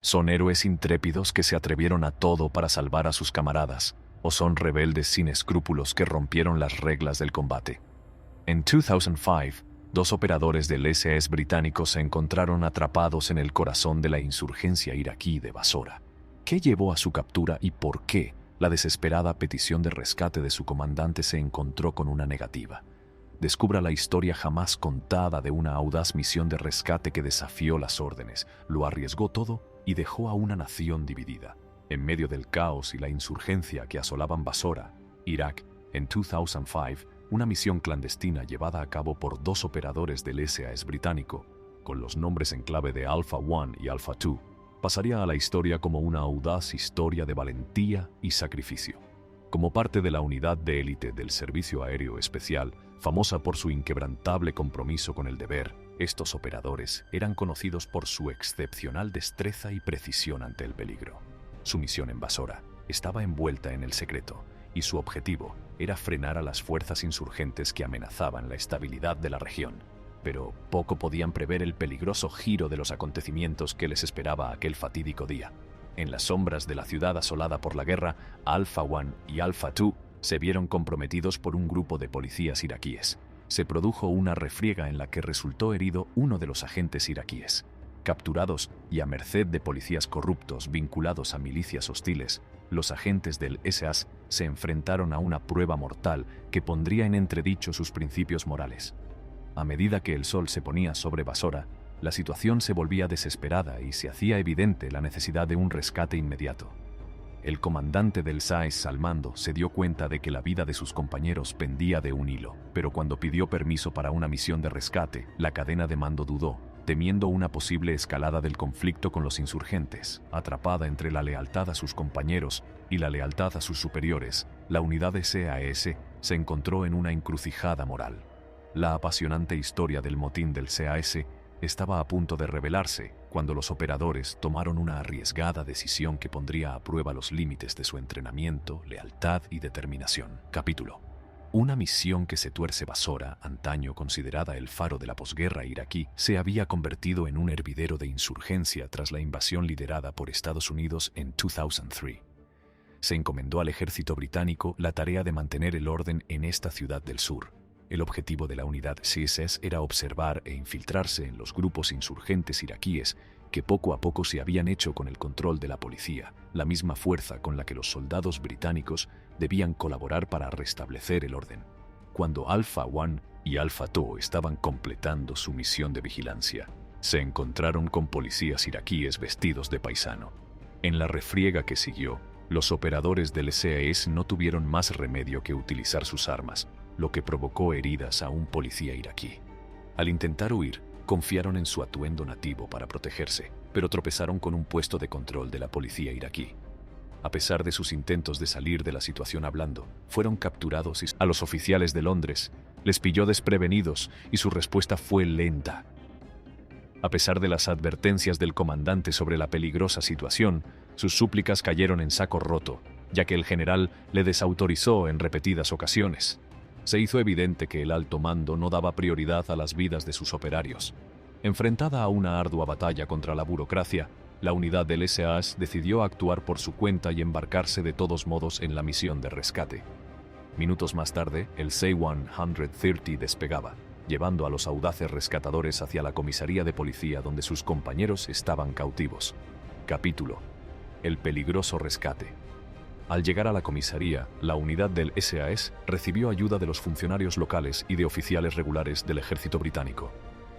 ¿Son héroes intrépidos que se atrevieron a todo para salvar a sus camaradas, o son rebeldes sin escrúpulos que rompieron las reglas del combate? En 2005, dos operadores del SAS británico se encontraron atrapados en el corazón de la insurgencia iraquí de Basora. ¿Qué llevó a su captura y por qué la desesperada petición de rescate de su comandante se encontró con una negativa? Descubra la historia jamás contada de una audaz misión de rescate que desafió las órdenes, lo arriesgó todo y dejó a una nación dividida. En medio del caos y la insurgencia que asolaban Basora, Irak, en 2005, una misión clandestina llevada a cabo por dos operadores del SAS británico, con los nombres en clave de Alpha 1 y Alpha 2, pasaría a la historia como una audaz historia de valentía y sacrificio. Como parte de la unidad de élite del Servicio Aéreo Especial, famosa por su inquebrantable compromiso con el deber, estos operadores eran conocidos por su excepcional destreza y precisión ante el peligro. Su misión en Basora estaba envuelta en el secreto, y su objetivo era frenar a las fuerzas insurgentes que amenazaban la estabilidad de la región. Pero poco podían prever el peligroso giro de los acontecimientos que les esperaba aquel fatídico día. En las sombras de la ciudad asolada por la guerra, Alpha 1 y Alpha 2 se vieron comprometidos por un grupo de policías iraquíes. Se produjo una refriega en la que resultó herido uno de los agentes iraquíes. Capturados y a merced de policías corruptos vinculados a milicias hostiles, los agentes del SAS se enfrentaron a una prueba mortal que pondría en entredicho sus principios morales. A medida que el sol se ponía sobre Basora, la situación se volvía desesperada y se hacía evidente la necesidad de un rescate inmediato. El comandante del SAS al mando se dio cuenta de que la vida de sus compañeros pendía de un hilo, pero cuando pidió permiso para una misión de rescate, la cadena de mando dudó, temiendo una posible escalada del conflicto con los insurgentes. Atrapada entre la lealtad a sus compañeros y la lealtad a sus superiores, la unidad de SAS se encontró en una encrucijada moral. La apasionante historia del motín del SAS estaba a punto de revelarse cuando los operadores tomaron una arriesgada decisión que pondría a prueba los límites de su entrenamiento, lealtad y determinación. Capítulo. Una misión que se tuerce Basora, antaño considerada el faro de la posguerra iraquí, se había convertido en un hervidero de insurgencia tras la invasión liderada por Estados Unidos en 2003. Se encomendó al ejército británico la tarea de mantener el orden en esta ciudad del sur. El objetivo de la unidad CSS era observar e infiltrarse en los grupos insurgentes iraquíes que poco a poco se habían hecho con el control de la policía, la misma fuerza con la que los soldados británicos debían colaborar para restablecer el orden. Cuando Alpha 1 y Alpha 2 estaban completando su misión de vigilancia, se encontraron con policías iraquíes vestidos de paisano. En la refriega que siguió, los operadores del SAS no tuvieron más remedio que utilizar sus armas, lo que provocó heridas a un policía iraquí. Al intentar huir, confiaron en su atuendo nativo para protegerse, pero tropezaron con un puesto de control de la policía iraquí. A pesar de sus intentos de salir de la situación hablando, fueron capturados y a los oficiales de Londres les pilló desprevenidos y su respuesta fue lenta. A pesar de las advertencias del comandante sobre la peligrosa situación, sus súplicas cayeron en saco roto, ya que el general le desautorizó en repetidas ocasiones. Se hizo evidente que el alto mando no daba prioridad a las vidas de sus operarios. Enfrentada a una ardua batalla contra la burocracia, la unidad del SAS decidió actuar por su cuenta y embarcarse de todos modos en la misión de rescate. Minutos más tarde, el C-130 despegaba, llevando a los audaces rescatadores hacia la comisaría de policía donde sus compañeros estaban cautivos. Capítulo. El peligroso rescate. Al llegar a la comisaría, la unidad del SAS recibió ayuda de los funcionarios locales y de oficiales regulares del ejército británico.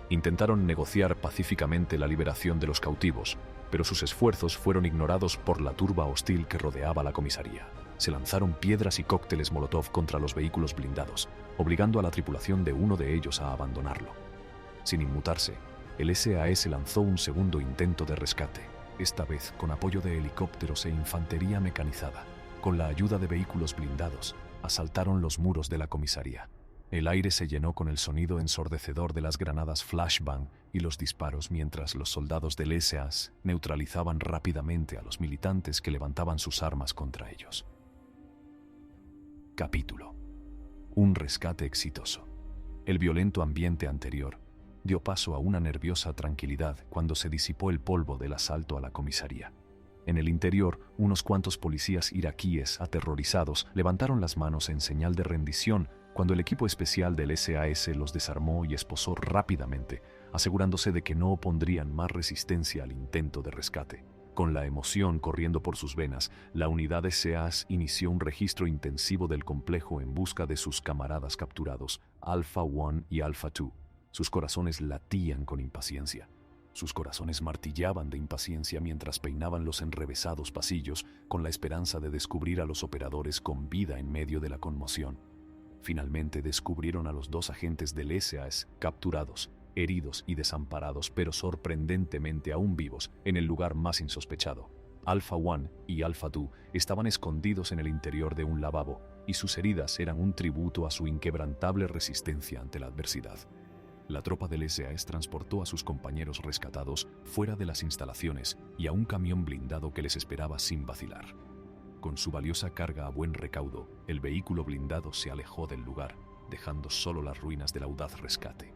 Intentaron negociar pacíficamente la liberación de los cautivos, pero sus esfuerzos fueron ignorados por la turba hostil que rodeaba la comisaría. Se lanzaron piedras y cócteles Molotov contra los vehículos blindados, obligando a la tripulación de uno de ellos a abandonarlo. Sin inmutarse, el SAS lanzó un segundo intento de rescate, esta vez con apoyo de helicópteros e infantería mecanizada. Con la ayuda de vehículos blindados, asaltaron los muros de la comisaría. El aire se llenó con el sonido ensordecedor de las granadas flashbang y los disparos mientras los soldados del SAS neutralizaban rápidamente a los militantes que levantaban sus armas contra ellos. Capítulo. Un rescate exitoso. El violento ambiente anterior dio paso a una nerviosa tranquilidad cuando se disipó el polvo del asalto a la comisaría. En el interior, unos cuantos policías iraquíes aterrorizados levantaron las manos en señal de rendición cuando el equipo especial del SAS los desarmó y esposó rápidamente, asegurándose de que no opondrían más resistencia al intento de rescate. Con la emoción corriendo por sus venas, la unidad de SAS inició un registro intensivo del complejo en busca de sus camaradas capturados, Alpha One y Alpha Two. Sus corazones latían con impaciencia. Sus corazones martillaban de impaciencia mientras peinaban los enrevesados pasillos con la esperanza de descubrir a los operadores con vida en medio de la conmoción. Finalmente descubrieron a los 2 agentes del SAS capturados, heridos y desamparados, pero sorprendentemente aún vivos, en el lugar más insospechado. Alpha One y Alpha Two estaban escondidos en el interior de un lavabo, y sus heridas eran un tributo a su inquebrantable resistencia ante la adversidad. La tropa del SAS transportó a sus compañeros rescatados fuera de las instalaciones y a un camión blindado que les esperaba sin vacilar. Con su valiosa carga a buen recaudo, el vehículo blindado se alejó del lugar, dejando solo las ruinas del audaz rescate.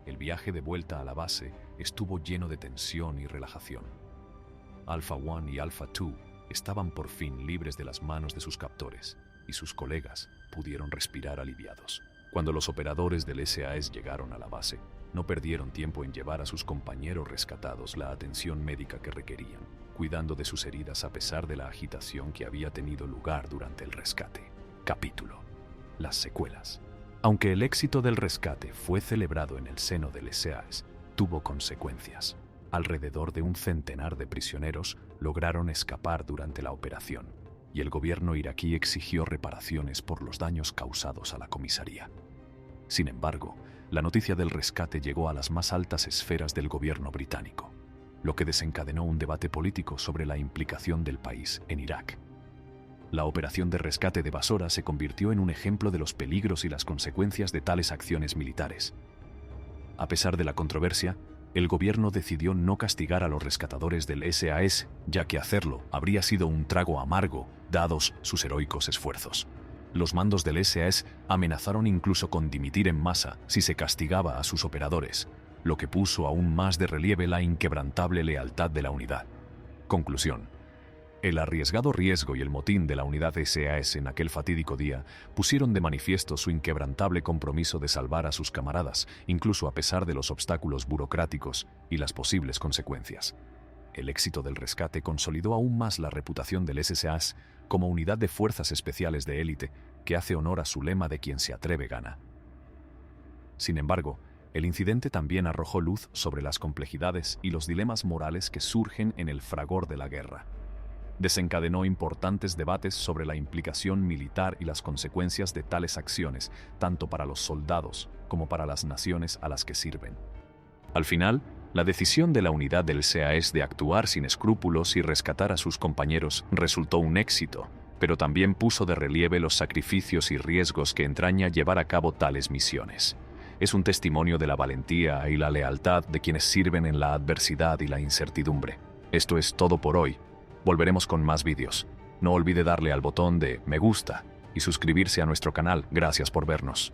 El viaje de vuelta a la base estuvo lleno de tensión y relajación. Alpha One y Alpha Two estaban por fin libres de las manos de sus captores, y sus colegas pudieron respirar aliviados. Cuando los operadores del SAS llegaron a la base, no perdieron tiempo en llevar a sus compañeros rescatados la atención médica que requerían, cuidando de sus heridas a pesar de la agitación que había tenido lugar durante el rescate. Capítulo: Las secuelas. Aunque el éxito del rescate fue celebrado en el seno del SAS, tuvo consecuencias. Alrededor de un centenar de prisioneros lograron escapar durante la operación, y el gobierno iraquí exigió reparaciones por los daños causados a la comisaría. Sin embargo, la noticia del rescate llegó a las más altas esferas del gobierno británico, lo que desencadenó un debate político sobre la implicación del país en Irak. La operación de rescate de Basora se convirtió en un ejemplo de los peligros y las consecuencias de tales acciones militares. A pesar de la controversia, el gobierno decidió no castigar a los rescatadores del SAS, ya que hacerlo habría sido un trago amargo, dados sus heroicos esfuerzos. Los mandos del SAS amenazaron incluso con dimitir en masa si se castigaba a sus operadores, lo que puso aún más de relieve la inquebrantable lealtad de la unidad. Conclusión: el arriesgado riesgo y el motín de la unidad SAS en aquel fatídico día pusieron de manifiesto su inquebrantable compromiso de salvar a sus camaradas, incluso a pesar de los obstáculos burocráticos y las posibles consecuencias. El éxito del rescate consolidó aún más la reputación del SAS como unidad de fuerzas especiales de élite que hace honor a su lema de quien se atreve gana. Sin embargo, el incidente también arrojó luz sobre las complejidades y los dilemas morales que surgen en el fragor de la guerra. Desencadenó importantes debates sobre la implicación militar y las consecuencias de tales acciones, tanto para los soldados como para las naciones a las que sirven. Al final, la decisión de la unidad del SAS de actuar sin escrúpulos y rescatar a sus compañeros resultó un éxito, pero también puso de relieve los sacrificios y riesgos que entraña llevar a cabo tales misiones. Es un testimonio de la valentía y la lealtad de quienes sirven en la adversidad y la incertidumbre. Esto es todo por hoy. Volveremos con más vídeos. No olvide darle al botón de me gusta y suscribirse a nuestro canal. Gracias por vernos.